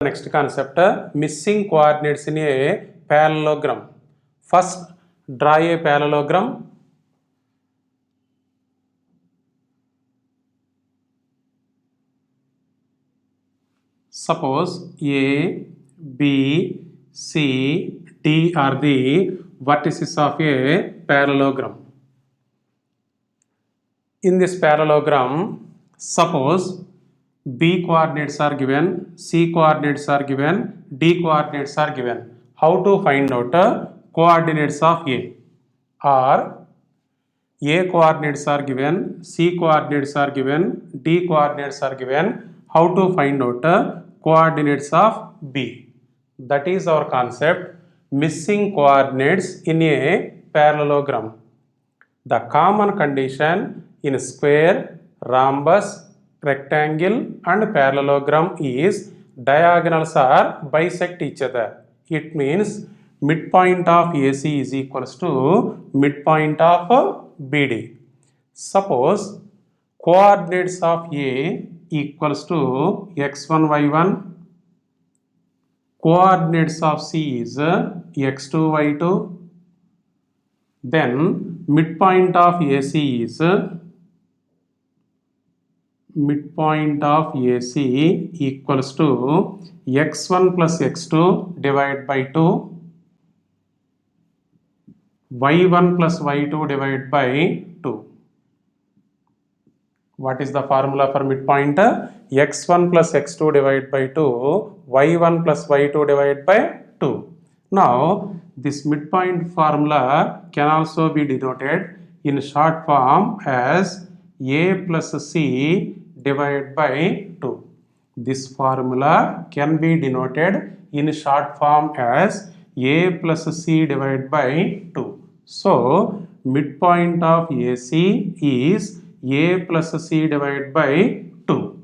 Next concept, missing coordinates in a parallelogram. First, draw a parallelogram. Suppose A, B, C, D are the vertices of a parallelogram. In this parallelogram, suppose B coordinates are given, C coordinates are given, D coordinates are given. How to find out coordinates of A? Or A coordinates are given, C coordinates are given, D coordinates are given. How to find out coordinates of B? That is our concept, missing coordinates in a parallelogram. The common condition in square, rhombus, rectangle and parallelogram is diagonals are bisect each other. It means midpoint of AC is equals to midpoint of BD. Suppose coordinates of A equals to x1, y1, coordinates of C is x2, y2, then midpoint of AC is equals to x1 plus x2 divided by 2, y1 plus y2 divided by 2. What is the formula for midpoint? x1 plus x2 divided by 2, y1 plus y2 divided by 2. Now, this midpoint formula can also be denoted in short form as a plus c divided by 2. This formula can be denoted in short form as a plus c divided by 2. So, midpoint of AC is a plus c divided by 2.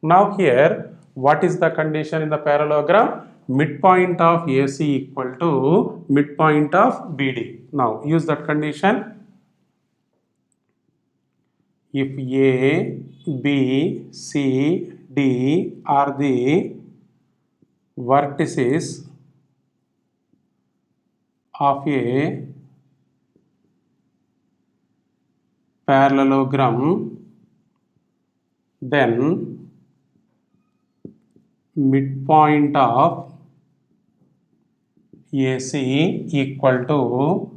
Now here, what is the condition in the parallelogram? Midpoint of AC equal to midpoint of BD. Now use that condition. If A, B, C, D are the vertices of a parallelogram, then midpoint of AC equal to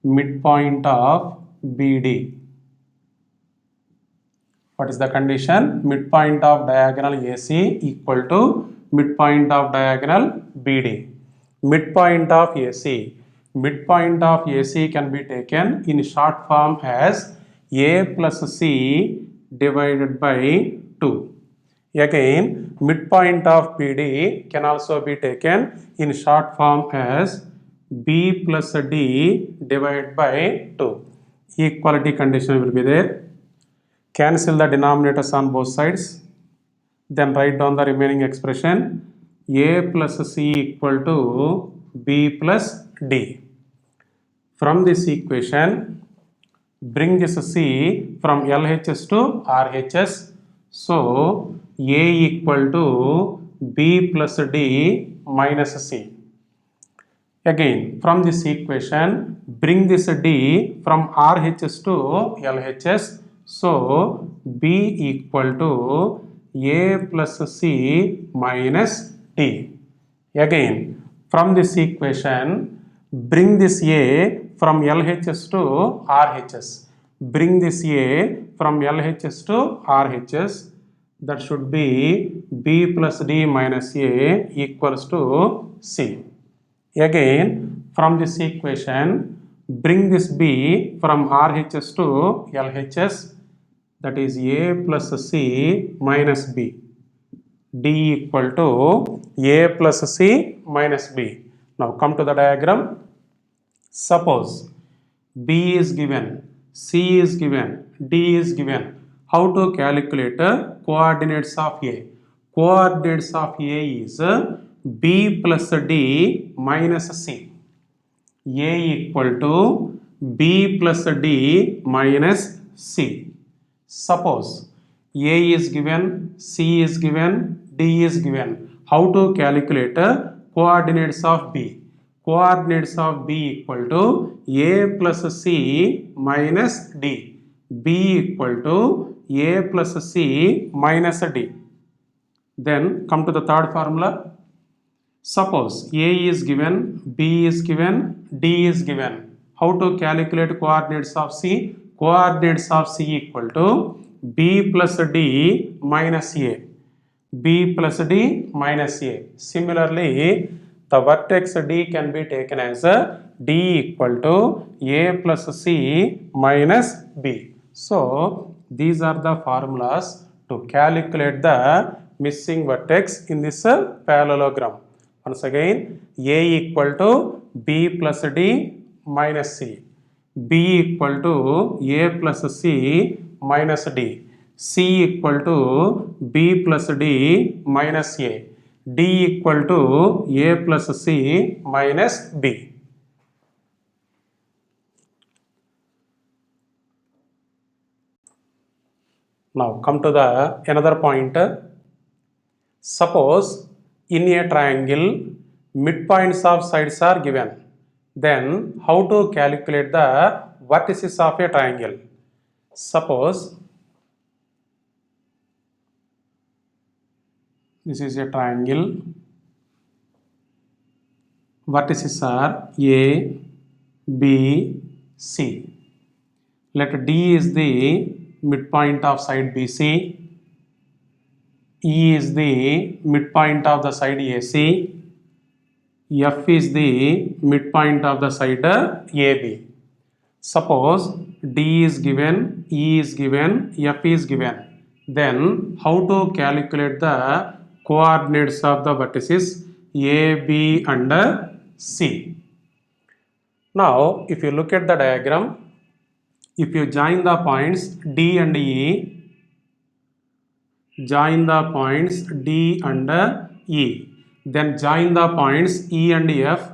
midpoint of BD. What is the condition? Midpoint of diagonal AC equal to midpoint of diagonal BD. Midpoint of AC. Midpoint of AC can be taken in short form as A plus C divided by 2. Again, midpoint of BD can also be taken in short form as B plus D divided by 2. Equality condition will be there. Cancel the denominators on both sides. Then write down the remaining expression. A plus C equal to B plus D. From this equation, bring this C from LHS to RHS. So, A equal to B plus D minus C. Again, from this equation, bring this D from RHS to LHS. So, B equal to A plus C minus D. Again, from this equation, bring this A from LHS to RHS. Bring this A from LHS to RHS. That should be B plus D minus A equals to C. Again, from this equation, bring this B from RHS to LHS. That is A plus C minus B. D equal to A plus C minus B. Now come to the diagram. Suppose B is given, C is given, D is given. How to calculate coordinates of A? Coordinates of A is B plus D minus C. A equal to B plus D minus C. Suppose A is given, C is given, D is given. how to calculate coordinates of B? Coordinates of B equal to A plus C minus D. B equal to A plus C minus D. Then come to the third formula. Suppose A is given, B is given, D is given. How to calculate coordinates of C? Coordinates of C equal to B plus D minus A. B plus D minus A. Similarly, the vertex D can be taken as a D equal to A plus C minus B. So, these are the formulas to calculate the missing vertex in this parallelogram. Once again, A equal to B plus D minus C. B equal to A plus C minus D. C equal to B plus D minus A. D equal to A plus C minus B. Now come to the another point. Suppose in a triangle midpoints of sides are given. Then how to calculate the vertices of a triangle? Suppose this is a triangle. Vertices are A, B, C. Let D is the midpoint of side BC. E is the midpoint of the side AC. F is the midpoint of the side AB. Suppose D is given, E is given, F is given. Then how to calculate the coordinates of the vertices A, B and C? Now, if you look at the diagram, if you join the points D and E, join the points D and E, then join the points E and F.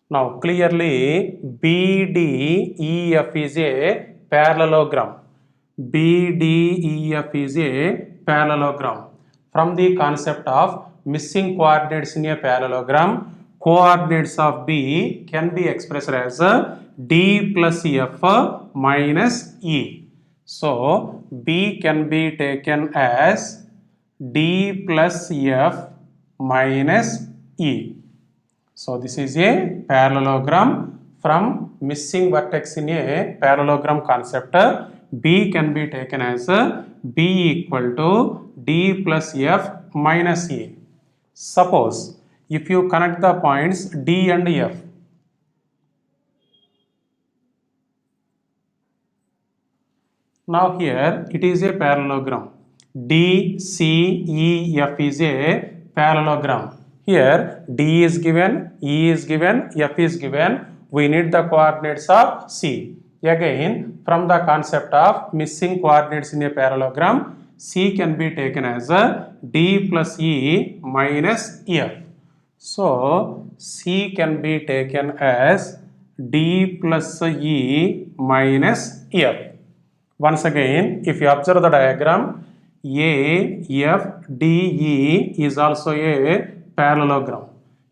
Now clearly BDEF is a parallelogram. BDEF is a parallelogram. From the concept of missing coordinates in a parallelogram, coordinates of B can be expressed as D plus F minus E. So B can be taken as D plus F minus E. So this is a parallelogram. From missing vertex in a parallelogram concept, B can be taken as B equal to D plus F minus E. Suppose if you connect the points D and F, now here it is a parallelogram. D, C, E, F is a parallelogram. Here D is given, E is given, F is given. We need the coordinates of C. Again, from the concept of missing coordinates in a parallelogram, C can be taken as a D plus E minus F. So C can be taken as D plus E minus F. Once again, if you observe the diagram, AFDE is also a parallelogram.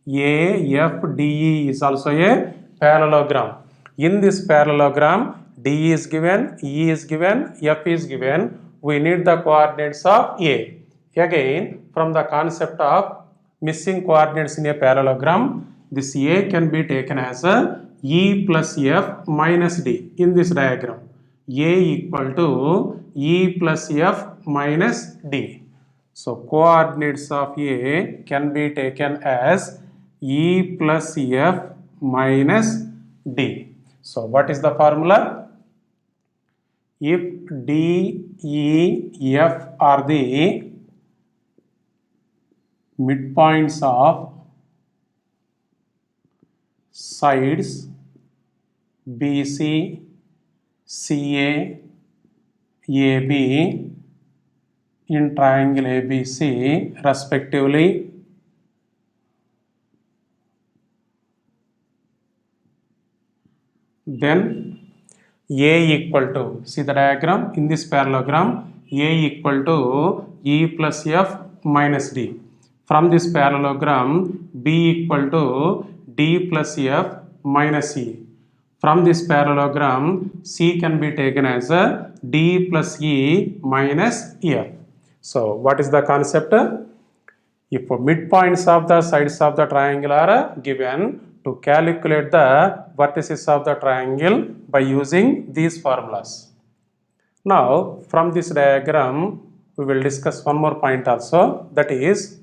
AFDE is also a parallelogram. In this parallelogram, D is given, E is given, F is given. We need the coordinates of A. Again, from the concept of missing coordinates in a parallelogram, this A can be taken as a E plus F minus D in this diagram. A equal to E plus F minus D. So coordinates of A can be taken as E plus F minus D. So what is the formula? If D, E, F are the midpoints of sides BC, CA, AB in triangle ABC respectively, then A equal to, see the diagram in this parallelogram, A equal to E plus F minus D. From this parallelogram, B equal to D plus F minus E. From this parallelogram, C can be taken as a D plus E minus F. So, what is the concept? If midpoints of the sides of the triangle are given, to calculate the vertices of the triangle by using these formulas. Now, from this diagram, we will discuss one more point also, that is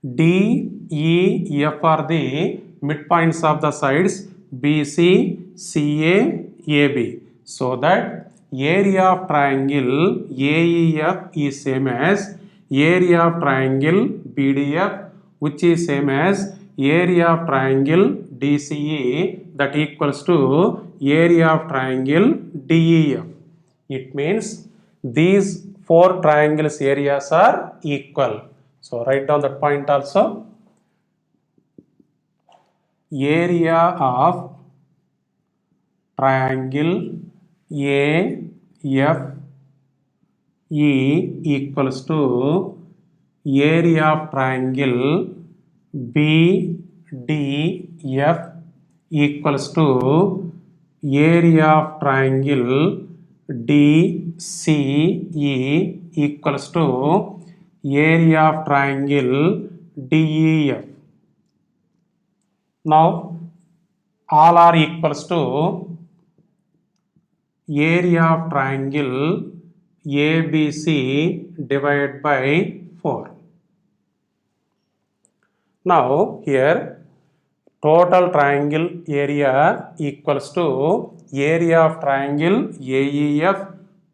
D, E, F are the midpoints of the sides BC, CA, AB. So that area of triangle AEF is same as area of triangle BDF, which is same as area of triangle DCE, that equals to area of triangle DEF. It means these four triangles areas are equal. So write down that point also. Area of triangle AFE equals to area of triangle BDF equals to area of triangle DCE equals to area of triangle DEF. Now, all are equals to area of triangle ABC divided by 4. Now, here total triangle area equals to area of triangle AEF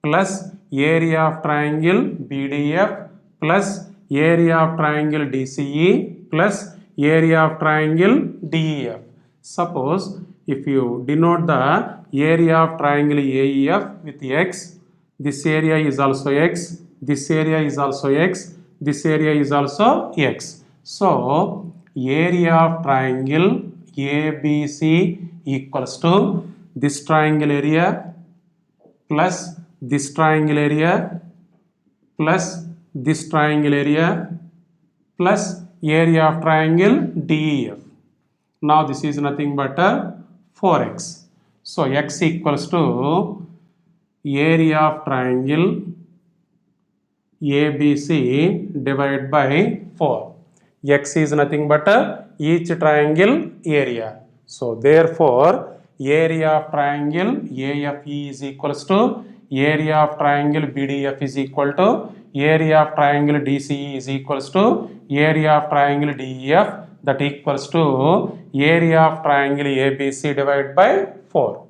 plus area of triangle BDF plus area of triangle DCE plus area of triangle DEF. Suppose if you denote the area of triangle AEF with X, this area is also X, this area is also X, this area is also X. So, area of triangle ABC equals to this triangle area plus this triangle area plus this triangle area plus area of triangle DEF. Now this is nothing but 4x. So x equals to area of triangle ABC divided by 4. X is nothing but each triangle area. So therefore area of triangle AFE is equals to area of triangle BDF is equal to area of triangle DCE is equals to area of triangle DEF, that equals to area of triangle ABC divided by 4.